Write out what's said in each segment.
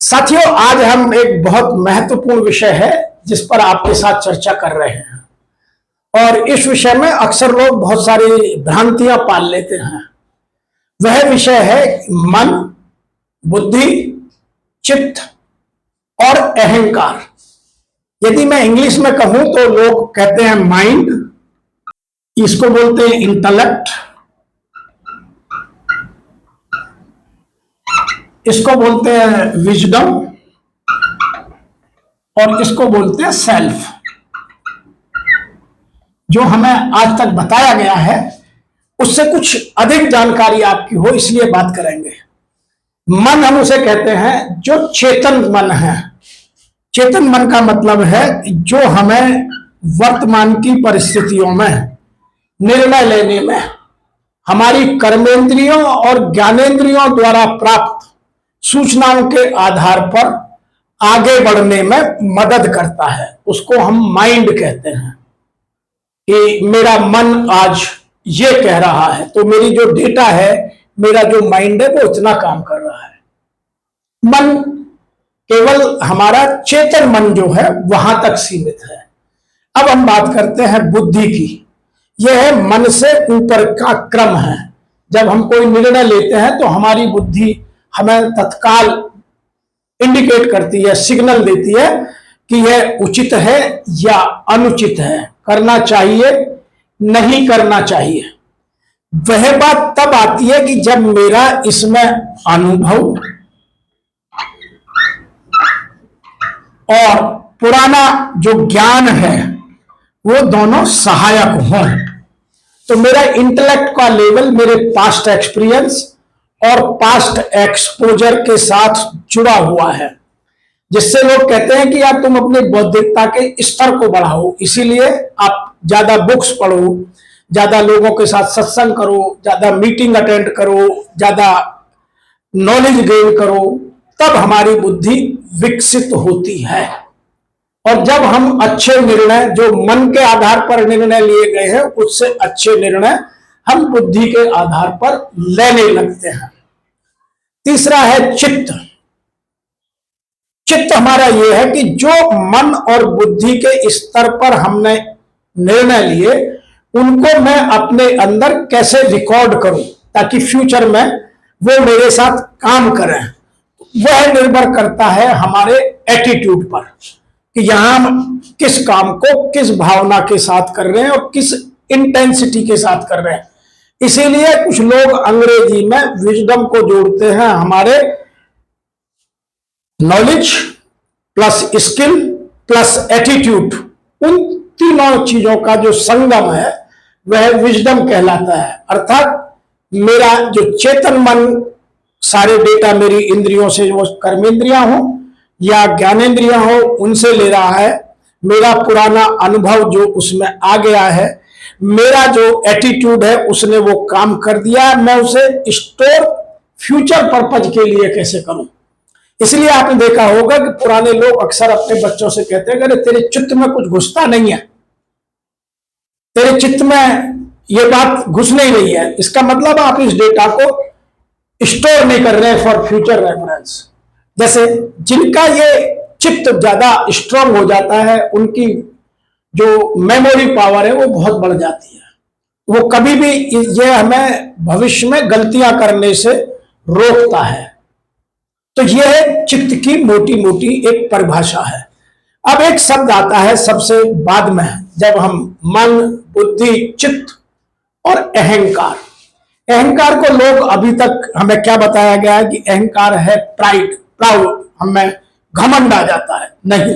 साथियों, आज हम एक बहुत महत्वपूर्ण विषय है जिस पर आपके साथ चर्चा कर रहे हैं। और इस विषय में अक्सर लोग बहुत सारी भ्रांतियां पाल लेते हैं। वह विषय है मन, बुद्धि, चित्त और अहंकार। यदि मैं इंग्लिश में कहूं तो लोग कहते हैं माइंड, इसको बोलते हैं इंटेलेक्ट, इसको बोलते हैं विजडम और इसको बोलते हैं सेल्फ। जो हमें आज तक बताया गया है उससे कुछ अधिक जानकारी आपकी हो, इसलिए बात करेंगे। मन हम उसे कहते हैं जो चेतन मन है। चेतन मन का मतलब है जो हमें वर्तमान की परिस्थितियों में निर्णय लेने में हमारी कर्मेंद्रियों और ज्ञानेंद्रियों द्वारा प्राप्त सूचनाओं के आधार पर आगे बढ़ने में मदद करता है। उसको हम माइंड कहते हैं कि मेरा मन आज ये कह रहा है, तो मेरी जो डेटा है, मेरा जो माइंड है, वो इतना काम कर रहा है। मन केवल हमारा चेतन मन जो है वहां तक सीमित है। अब हम बात करते हैं बुद्धि की। यह है मन से ऊपर का क्रम है। जब हम कोई निर्णय लेते हैं तो हमारी बुद्धि हमें तत्काल इंडिकेट करती है, सिग्नल देती है कि यह उचित है या अनुचित है, करना चाहिए, नहीं करना चाहिए। वह बात तब आती है कि जब मेरा इसमें अनुभव और पुराना जो ज्ञान है वो दोनों सहायक हों। तो मेरा इंटेलेक्ट का लेवल मेरे पास्ट एक्सपीरियंस और पास्ट एक्सपोजर के साथ जुड़ा हुआ है, जिससे लोग कहते हैं कि यार तुम अपनी बौद्धिकता के स्तर को बढ़ाओ, इसीलिए आप ज्यादा बुक्स पढ़ो, ज्यादा लोगों के साथ सत्संग करो, ज्यादा मीटिंग अटेंड करो, ज्यादा नॉलेज गेन करो, तब हमारी बुद्धि विकसित होती है। और जब हम अच्छे निर्णय, जो मन के आधार पर निर्णय लिए गए हैं, उससे अच्छे निर्णय हम बुद्धि के आधार पर लेने लगते हैं। तीसरा है चित्त। चित्त हमारा यह है कि जो मन और बुद्धि के स्तर पर हमने निर्णय लिए, उनको मैं अपने अंदर कैसे रिकॉर्ड करूं ताकि फ्यूचर में वो मेरे साथ काम करें। वह निर्भर करता है हमारे एटीट्यूड पर कि यहां हम किस काम को किस भावना के साथ कर रहे हैं और किस इंटेंसिटी के साथ कर रहे हैं। इसीलिए कुछ लोग अंग्रेजी में विजडम को जोड़ते हैं हमारे knowledge plus skill plus attitude. उन तीनों चीजों का जो संगम है वह विजडम कहलाता है। अर्थात मेरा जो चेतन मन सारे डेटा मेरी इंद्रियों से, वो कर्मेंद्रियां हो या ज्ञानेंद्रियां हो, उनसे ले रहा है। मेरा पुराना अनुभव जो उसमें आ गया है, मेरा जो एटीट्यूड है उसने वो काम कर दिया, मैं उसे स्टोर फ्यूचर पर्पज के लिए कैसे करूं। इसलिए आपने देखा होगा कि पुराने लोग अक्सर अपने बच्चों से कहते हैं अरे तेरे चित्त में कुछ घुसता नहीं है, तेरे चित्त में ये बात घुस नहीं रही है, इसका मतलब आप इस डेटा को स्टोर नहीं कर रहे हैं फॉर फ्यूचर रेफरेंस। जैसे जिनका ये चित्त ज्यादा स्ट्रांग हो जाता है, उनकी जो मेमोरी पावर है वो बहुत बढ़ जाती है। वो कभी भी ये हमें भविष्य में गलतियां करने से रोकता है। तो ये चित्त की मोटी मोटी एक परिभाषा है। अब एक शब्द आता है सबसे बाद में, जब हम मन, बुद्धि, चित्त और अहंकार। अहंकार को लोग अभी तक हमें क्या बताया गया है कि अहंकार है प्राइड, प्राउड, हमें घमंड आ जाता है। नहीं,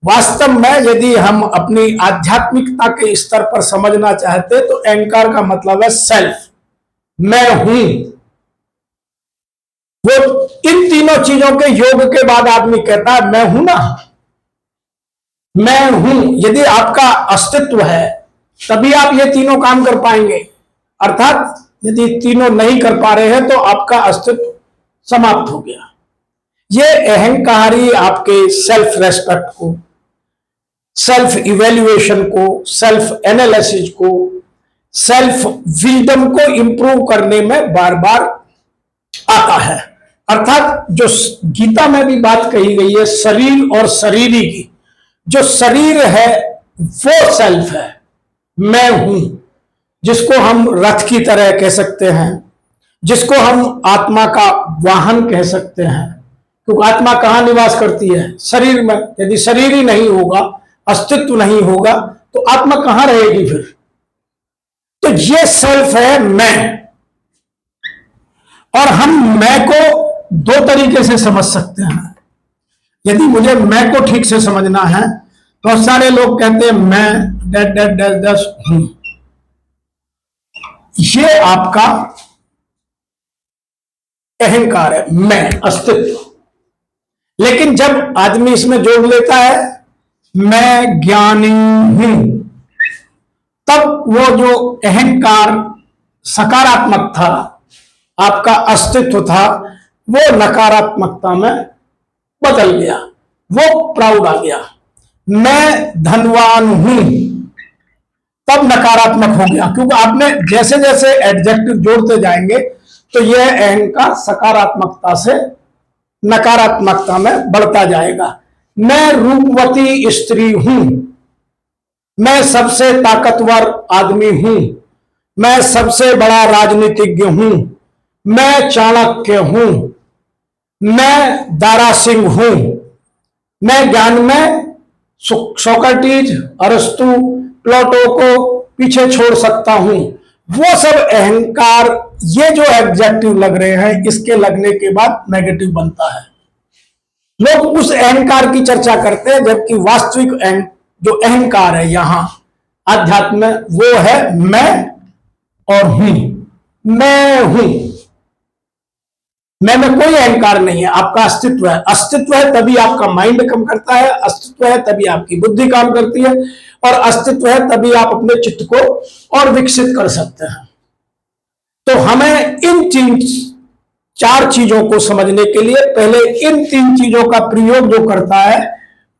वास्तव में यदि हम अपनी आध्यात्मिकता के स्तर पर समझना चाहते तो अहंकार का मतलब है सेल्फ, मैं हूं। वो इन तीनों चीजों के योग के बाद आदमी कहता है मैं हूं ना, मैं हूं। यदि आपका अस्तित्व है तभी आप ये तीनों काम कर पाएंगे। अर्थात यदि तीनों नहीं कर पा रहे हैं तो आपका अस्तित्व समाप्त हो गया। ये अहंकारी आपके सेल्फ रेस्पेक्ट को, सेल्फ इवेल्युएशन को, सेल्फ एनालिसिस को, सेल्फ विजडम को इंप्रूव करने में बार बार आता है। अर्थात जो गीता में भी बात कही गई है शरीर और शरीरी की, जो शरीर है वो सेल्फ है, मैं हूं, जिसको हम रथ की तरह कह सकते हैं, जिसको हम आत्मा का वाहन कह सकते हैं, क्योंकि आत्मा कहां निवास करती है? शरीर में। यदि शरीर ही नहीं होगा, अस्तित्व नहीं होगा, तो आत्मा कहां रहेगी फिर? तो ये सेल्फ है मैं। और हम मैं को दो तरीके से समझ सकते हैं। यदि मुझे मैं को ठीक से समझना है, तो सारे लोग कहते हैं मैं डैश डैश डैश डैश हूं। ये आपका अहंकार है, मैं, अस्तित्व। लेकिन जब आदमी इसमें जोड़ लेता है मैं ज्ञानी हूं, तब वो जो अहंकार सकारात्मक था, आपका अस्तित्व था, वो नकारात्मकता में बदल गया, वो प्राउड आ गया। मैं धनवान हूं, तब नकारात्मक हो गया, क्योंकि आपने जैसे जैसे एडजेक्टिव जोड़ते जाएंगे तो यह अहंकार सकारात्मकता से नकारात्मकता में बढ़ता जाएगा। मैं रूपवती स्त्री हूं, मैं सबसे ताकतवर आदमी हूं, मैं सबसे बड़ा राजनीतिज्ञ हूं, मैं चाणक्य हूं, मैं दारा सिंह हूं, मैं ज्ञान में सोक्रेटिस, अरस्तु, प्लेटो को पीछे छोड़ सकता हूं। वो सब अहंकार, ये जो एडजेक्टिव लग रहे हैं, इसके लगने के बाद नेगेटिव बनता है। लोग उस अहंकार की चर्चा करते हैं, जबकि वास्तविक जो अहंकार है यहां अध्यात्म में, वो है मैं और हूं। मैं हूं, मैं में कोई अहंकार नहीं है, आपका अस्तित्व है। अस्तित्व है तभी आपका माइंड काम करता है, अस्तित्व है तभी आपकी बुद्धि काम करती है, और अस्तित्व है तभी आप अपने चित्त को और विकसित कर सकते हैं। तो हमें इन चार चीजों को समझने के लिए पहले इन तीन चीजों का प्रयोग जो करता है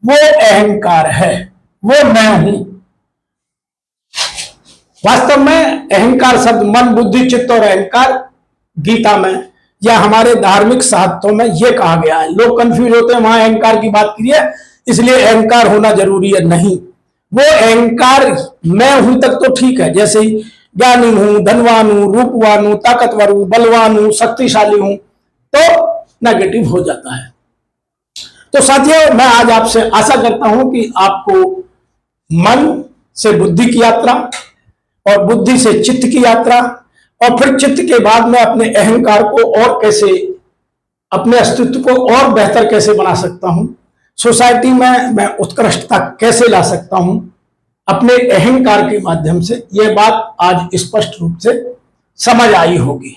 वो अहंकार है, वो मैं हूं। वास्तव में अहंकार शब्द मन, बुद्धि, चित्त और अहंकार गीता में या हमारे धार्मिक साहित्यों में यह कहा गया है। लोग कंफ्यूज होते हैं, वहां अहंकार की बात की है इसलिए अहंकार होना जरूरी है। नहीं, वो अहंकार मैं हूं तक तो ठीक है, जैसे ही ज्ञानी हूं, धनवान हूं, रूपवान हूं, ताकतवर हूं, बलवान हूं, शक्तिशाली हूं, तो नेगेटिव हो जाता है। तो साथियों, मैं आज आपसे आशा करता हूं कि आपको मन से बुद्धि की यात्रा और बुद्धि से चित्त की यात्रा और फिर चित्त के बाद में अपने अहंकार को और कैसे, अपने अस्तित्व को और बेहतर कैसे बना सकता हूं, सोसाइटी में मैं उत्कृष्टता कैसे ला सकता हूं अपने अहंकार के माध्यम से, यह बात आज स्पष्ट रूप से समझ आई होगी।